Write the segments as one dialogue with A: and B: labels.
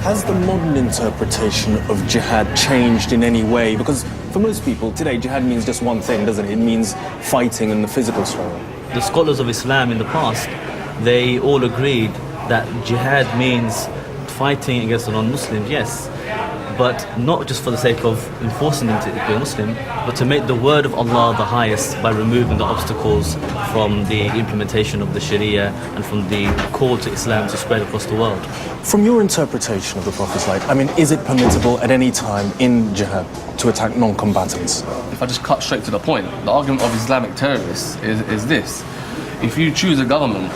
A: Has the modern interpretation of jihad changed in any way? Because for most people today, jihad means just one thing, doesn't it? It means fighting and the physical struggle.
B: The scholars of Islam in the past, they all agreed that jihad means fighting against the non-Muslims, yes, but not just for the sake of enforcing them to be a Muslim, but to make the word of Allah the highest by removing the obstacles from the implementation of the Sharia and from the call to Islam to spread across the world.
A: From your interpretation of the Prophet's life, I mean, is it permissible at any time in jihad to attack non-combatants?
C: If I just cut straight to the point, the argument of Islamic terrorists is this. If you choose a government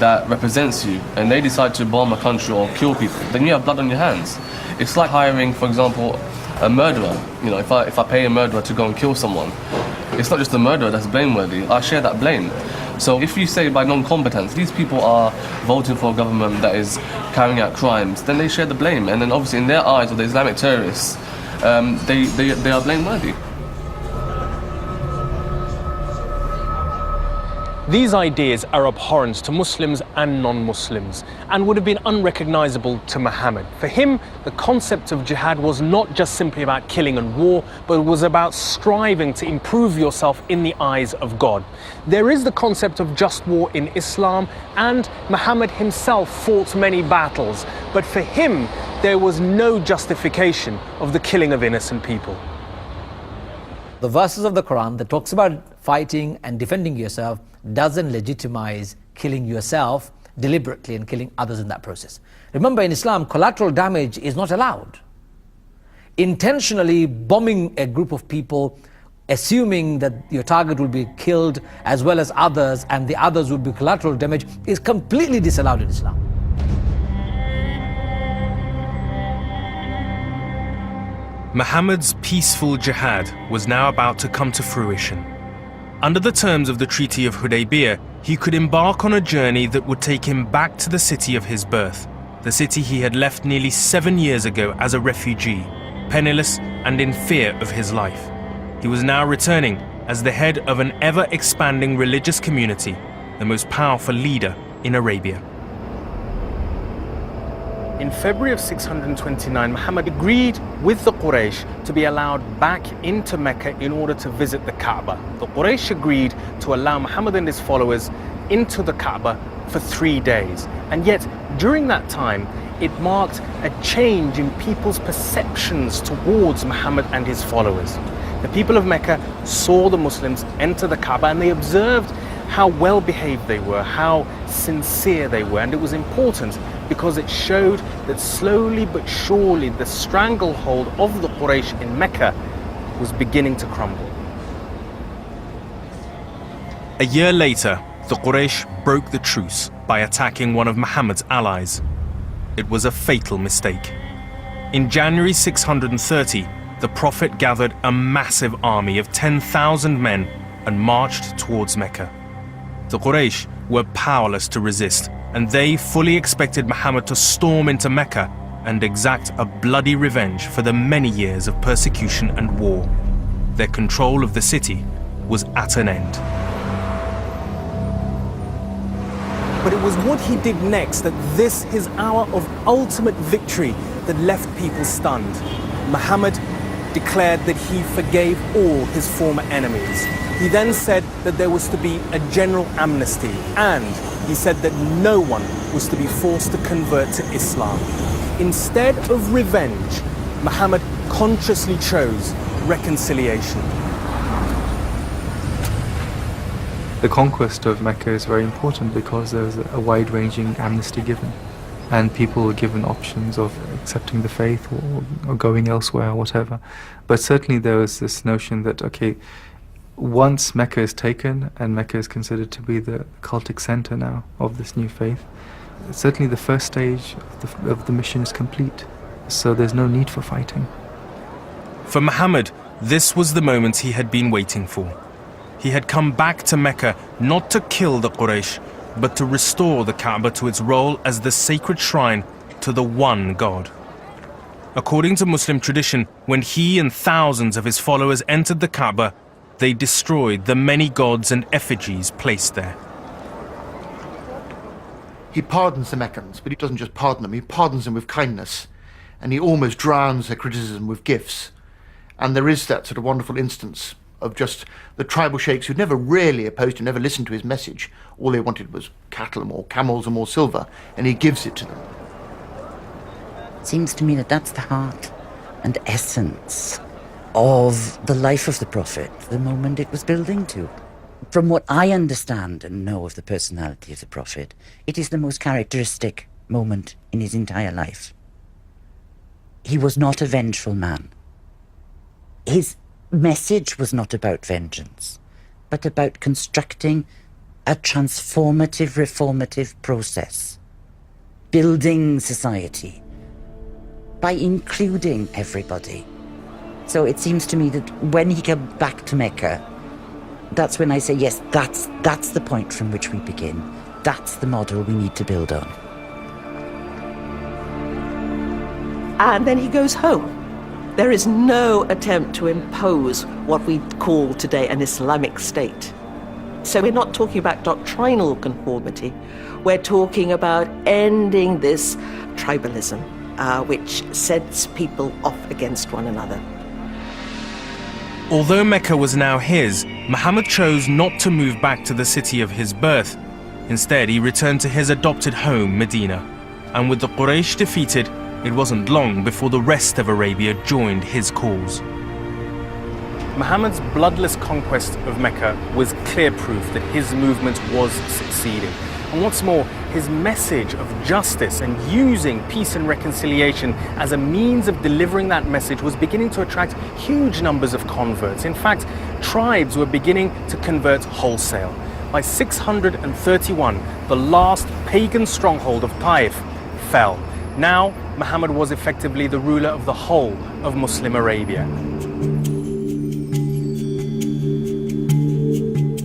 C: that represents you and they decide to bomb a country or kill people, then you have blood on your hands. It's like hiring, for example, a murderer. You know, if I pay a murderer to go and kill someone, it's not just the murderer that's blameworthy. I share that blame. So if you say by non-competence, these people are voting for a government that is carrying out crimes, then they share the blame. And then obviously in their eyes, of the Islamic terrorists, they are blameworthy.
A: These ideas are abhorrent to Muslims and non-Muslims and would have been unrecognizable to Muhammad. For him, the concept of jihad was not just simply about killing and war, but it was about striving to improve yourself in the eyes of God. There is the concept of just war in Islam, and Muhammad himself fought many battles, but for him, there was no justification of the killing of innocent people.
D: The verses of the Quran that talks about fighting and defending yourself doesn't legitimize killing yourself deliberately and killing others in that process. Remember, in Islam, collateral damage is not allowed. Intentionally bombing a group of people, assuming that your target will be killed as well as others, and the others will be collateral damage, is completely disallowed in Islam.
E: Muhammad's peaceful jihad was now about to come to fruition. Under the terms of the Treaty of Hudaybiyah, he could embark on a journey that would take him back to the city of his birth, the city he had left nearly 7 years ago as a refugee, penniless and in fear of his life. He was now returning as the head of an ever-expanding religious community, the most powerful leader in Arabia.
A: In February of 629, Muhammad agreed with the Quraysh to be allowed back into Mecca in order to visit the Kaaba. The Quraysh agreed to allow Muhammad and his followers into the Kaaba for 3 days. And yet, during that time, it marked a change in people's perceptions towards Muhammad and his followers. The people of Mecca saw the Muslims enter the Kaaba and they observed how well behaved they were, how sincere they were, and it was important because it showed that slowly but surely the stranglehold of the Quraysh in Mecca was beginning to crumble.
E: A year later, the Quraysh broke the truce by attacking one of Muhammad's allies. It was a fatal mistake. In January 630, the Prophet gathered a massive army of 10,000 men and marched towards Mecca. The Quraysh were powerless to resist, and they fully expected Muhammad to storm into Mecca and exact a bloody revenge for the many years of persecution and war. Their control of the city was at an end.
A: But it was what he did next, at this his hour of ultimate victory, that left people stunned. Muhammad declared that he forgave all his former enemies. He then said that there was to be a general amnesty, and he said that no one was to be forced to convert to Islam. Instead of revenge, Muhammad consciously chose reconciliation.
F: The conquest of Mecca is very important because there was a wide-ranging amnesty given, and people were given options of accepting the faith or going elsewhere or whatever. But certainly there was this notion that, okay, once Mecca is taken, and Mecca is considered to be the cultic center now of this new faith, certainly the first stage of the mission is complete, so there's no need for fighting.
E: For Muhammad, this was the moment he had been waiting for. He had come back to Mecca not to kill the Quraysh, but to restore the Kaaba to its role as the sacred shrine to the one God. According to Muslim tradition, when he and thousands of his followers entered the Kaaba, they destroyed the many gods and effigies placed there.
G: He pardons the Meccans, but he doesn't just pardon them, he pardons them with kindness. and he almost drowns her criticism with gifts. And there is that sort of wonderful instance of just the tribal sheikhs who never really opposed him, never listened to his message. All they wanted was cattle and more camels and more silver, and he gives it to them.
H: It seems to me that that's the heart and essence of the life of the Prophet, the moment it was building to. From what I understand and know of the personality of the Prophet, it is the most characteristic moment in his entire life. He was not a vengeful man. His message was not about vengeance, but about constructing a transformative, reformative process, building society by including everybody. So it seems to me that when he came back to Mecca, that's when I say, yes, that's the point from which we begin. That's the model we need to build on.
I: And then he goes home. There is no attempt to impose what we call today an Islamic state. So we're not talking about doctrinal conformity. We're talking about ending this tribalism, which sets people off against one another.
E: Although Mecca was now his, Muhammad chose not to move back to the city of his birth. Instead, he returned to his adopted home, Medina. And with the Quraysh defeated, it wasn't long before the rest of Arabia joined his cause.
A: Muhammad's bloodless conquest of Mecca was clear proof that his movement was succeeding. And what's more, his message of justice and using peace and reconciliation as a means of delivering that message was beginning to attract huge numbers of converts. In fact, tribes were beginning to convert wholesale. By 631, the last pagan stronghold of Taif fell. Now, Muhammad was effectively the ruler of the whole of Muslim Arabia.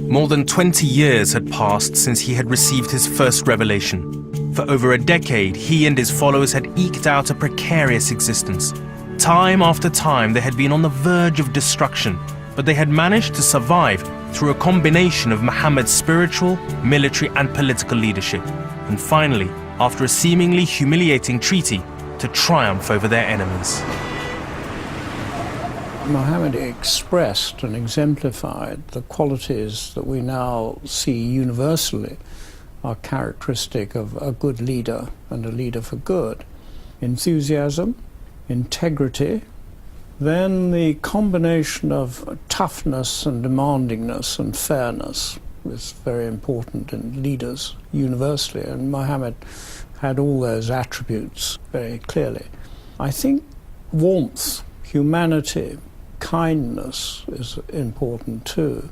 E: More than 20 years had passed since he had received his first revelation. For over a decade, he and his followers had eked out a precarious existence. Time after time, they had been on the verge of destruction, but they had managed to survive through a combination of Muhammad's spiritual, military, and political leadership. And finally, after a seemingly humiliating treaty, to triumph over their enemies.
J: Muhammad expressed and exemplified the qualities that we now see universally are characteristic of a good leader and a leader for good. Enthusiasm, integrity, then the combination of toughness and demandingness and fairness is very important in leaders universally, and Muhammad had all those attributes very clearly. I think warmth, humanity, kindness is important too.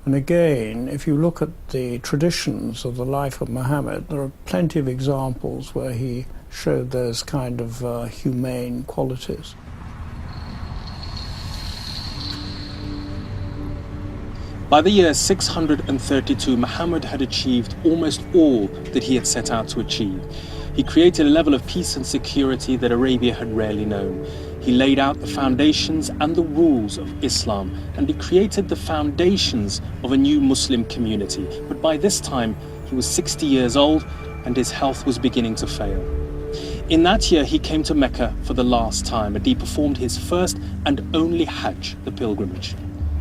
J: And again, if you look at the traditions of the life of Muhammad, there are plenty of examples where he showed those kind of humane qualities.
A: By the year 632, Muhammad had achieved almost all that he had set out to achieve. He created a level of peace and security that Arabia had rarely known. He laid out the foundations and the rules of Islam, and he created the foundations of a new Muslim community. But by this time, he was 60 years old and his health was beginning to fail. In that year, he came to Mecca for the last time, and he performed his first and only Hajj, the pilgrimage.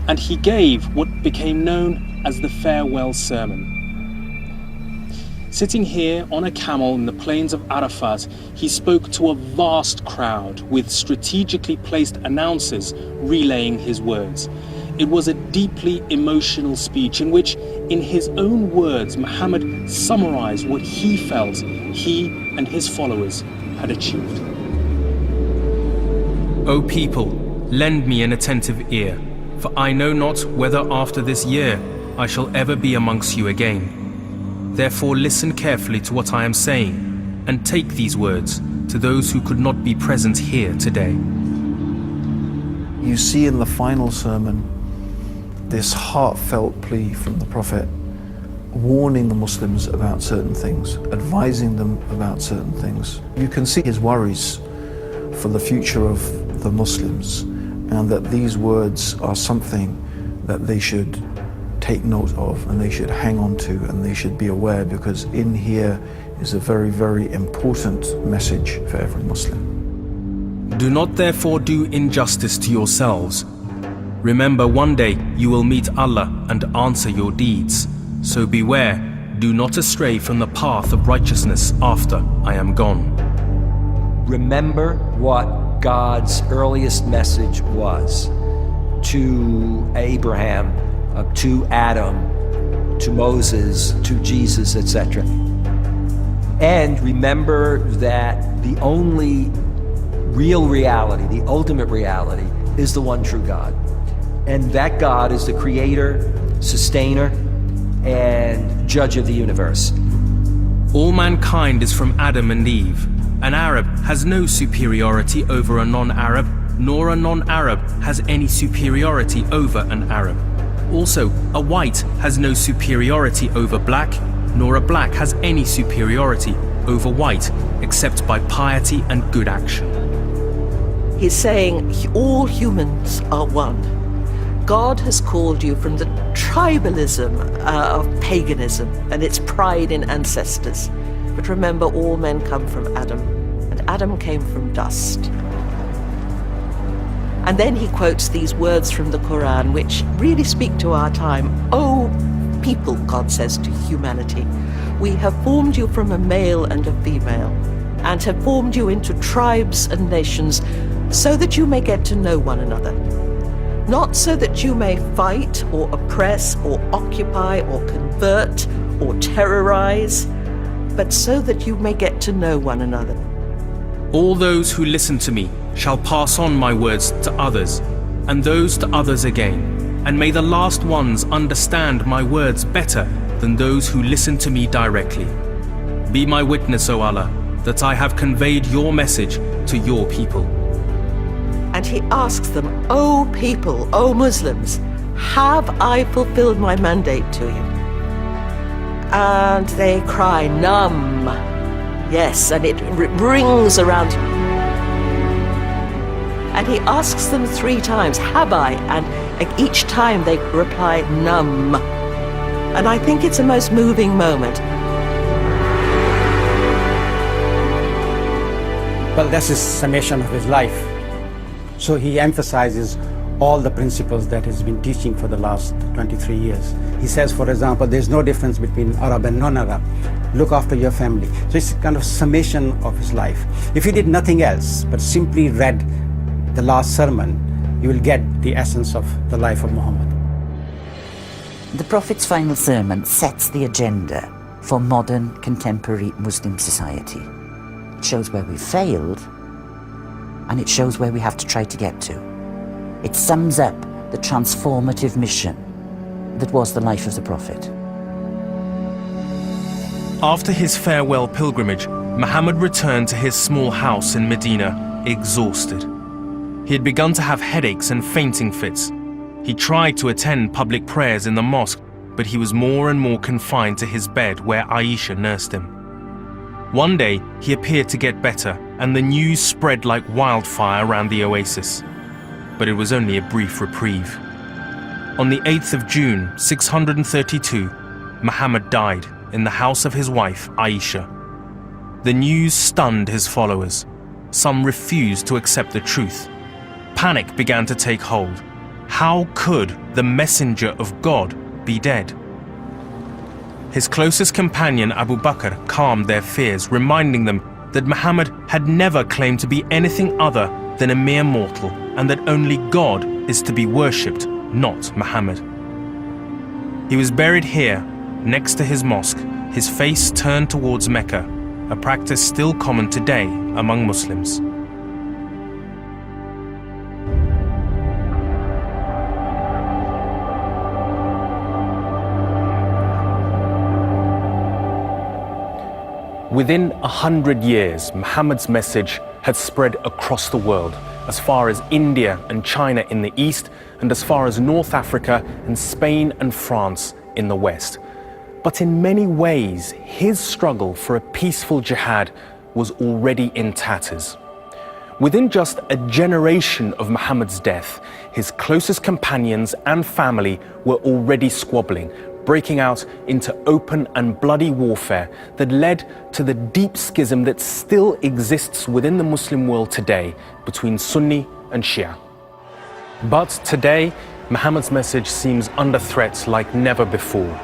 A: And he gave what became known as the farewell sermon. Sitting here on a camel in the plains of Arafat, he spoke to a vast crowd with strategically placed announcers relaying his words. It was a deeply emotional speech in which, in his own words, Muhammad summarized what he felt he and his followers had achieved.
E: O people, lend me an attentive ear, for I know not whether after this year I shall ever be amongst you again. Therefore listen carefully to what I am saying, and take these words to those who could not be present here today.
K: You see in the final sermon this heartfelt plea from the Prophet, warning the Muslims about certain things, advising them about certain things. You can see his worries for the future of the Muslims, and that these words are something that they should take note of and they should hang on to and they should be aware, because in here is a very, very important message for every Muslim.
E: Do not therefore do injustice to yourselves. Remember, one day you will meet Allah and answer your deeds. So beware, do not astray from the path of righteousness after I am gone.
L: Remember what God's earliest message was to Abraham, to Adam, to Moses, to Jesus, etc. And remember that the only real reality, the ultimate reality, is the one true God. And that God is the creator, sustainer, and judge of the universe.
E: All mankind is from Adam and Eve. An Arab has no superiority over a non-Arab, nor a non-Arab has any superiority over an Arab. Also, a white has no superiority over black, nor a black has any superiority over white, except by piety and good action.
I: He's saying all humans are one. God has called you from the tribalism of paganism and its pride in ancestors. But remember, all men come from Adam, and Adam came from dust. And then he quotes these words from the Quran, which really speak to our time. "O people," God says to humanity, "we have formed you from a male and a female, and have formed you into tribes and nations, so that you may get to know one another. Not so that you may fight or oppress or occupy or convert or terrorize, but so that you may get to know one another."
E: All those who listen to me shall pass on my words to others, and those to others again. And may the last ones understand my words better than those who listen to me directly. Be my witness, O Allah, that I have conveyed your message to your people.
I: And he asks them, "O people, O Muslims, have I fulfilled my mandate to you?" And they cry, "Nam." Yes, and it rings around. And he asks them 3 times, "Have I?" And each time they reply, "Nam." And I think it's a most moving moment.
M: Well, that's his summation of his life. So he emphasizes all the principles that he's been teaching for the last 23 years. He says, for example, there's no difference between Arab and non-Arab. Look after your family. So it's kind of summation of his life. If you did nothing else but simply read the last sermon, you will get the essence of the life of Muhammad.
H: The Prophet's final sermon sets the agenda for modern contemporary Muslim society. It shows where we've failed, and it shows where we have to try to get to. It sums up the transformative mission that was the life of the Prophet.
E: After his farewell pilgrimage, Muhammad returned to his small house in Medina, exhausted. He had begun to have headaches and fainting fits. He tried to attend public prayers in the mosque, but he was more and more confined to his bed where Aisha nursed him. One day, he appeared to get better, and the news spread like wildfire around the oasis. But it was only a brief reprieve. On the 8th of June, 632, Muhammad died in the house of his wife, Aisha. The news stunned his followers. Some refused to accept the truth. Panic began to take hold. How could the messenger of God be dead? His closest companion, Abu Bakr, calmed their fears, reminding them that Muhammad had never claimed to be anything other than a mere mortal, and that only God is to be worshipped, not Muhammad. He was buried here, next to his mosque, his face turned towards Mecca, a practice still common today among Muslims.
A: Within 100 years, Muhammad's message had spread across the world, as far as India and China in the east, and as far as North Africa and Spain and France in the west. But in many ways, his struggle for a peaceful jihad was already in tatters. Within just a generation of Muhammad's death, his closest companions and family were already squabbling, breaking out into open and bloody warfare that led to the deep schism that still exists within the Muslim world today between Sunni and Shia. But today, Muhammad's message seems under threat like never before.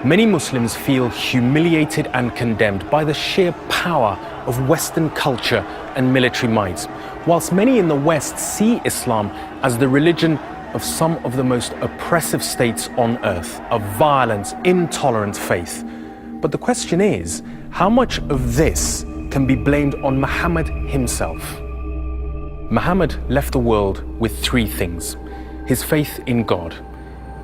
A: Many Muslims feel humiliated and condemned by the sheer power of Western culture and military might, whilst many in the West see Islam as the religion of some of the most oppressive states on earth, a violent, intolerant faith. But the question is, how much of this can be blamed on Muhammad himself? Muhammad left the world with three things: his faith in God,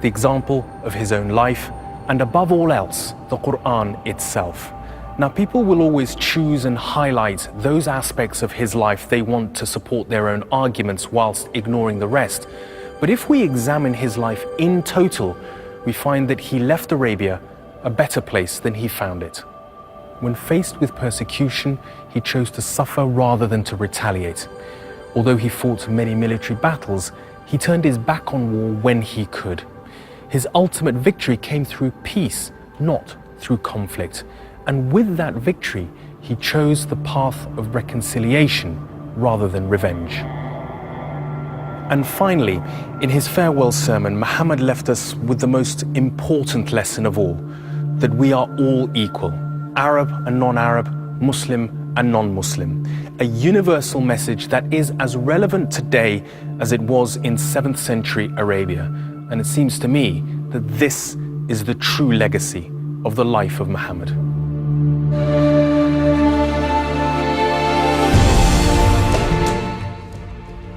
A: the example of his own life, and above all else, the Quran itself. Now, people will always choose and highlight those aspects of his life they want to support their own arguments whilst ignoring the rest. But if we examine his life in total, we find that he left Arabia a better place than he found it. When faced with persecution, he chose to suffer rather than to retaliate. Although he fought many military battles, he turned his back on war when he could. His ultimate victory came through peace, not through conflict. And with that victory, he chose the path of reconciliation rather than revenge. And finally, in his farewell sermon, Muhammad left us with the most important lesson of all, that we are all equal, Arab and non-Arab, Muslim and non-Muslim, a universal message that is as relevant today as it was in 7th century Arabia. And it seems to me that this is the true legacy of the life of Muhammad.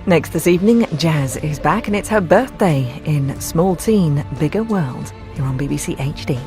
N: Next this evening, Jazz is back and it's her birthday in Small Teen, Bigger World here on BBC HD.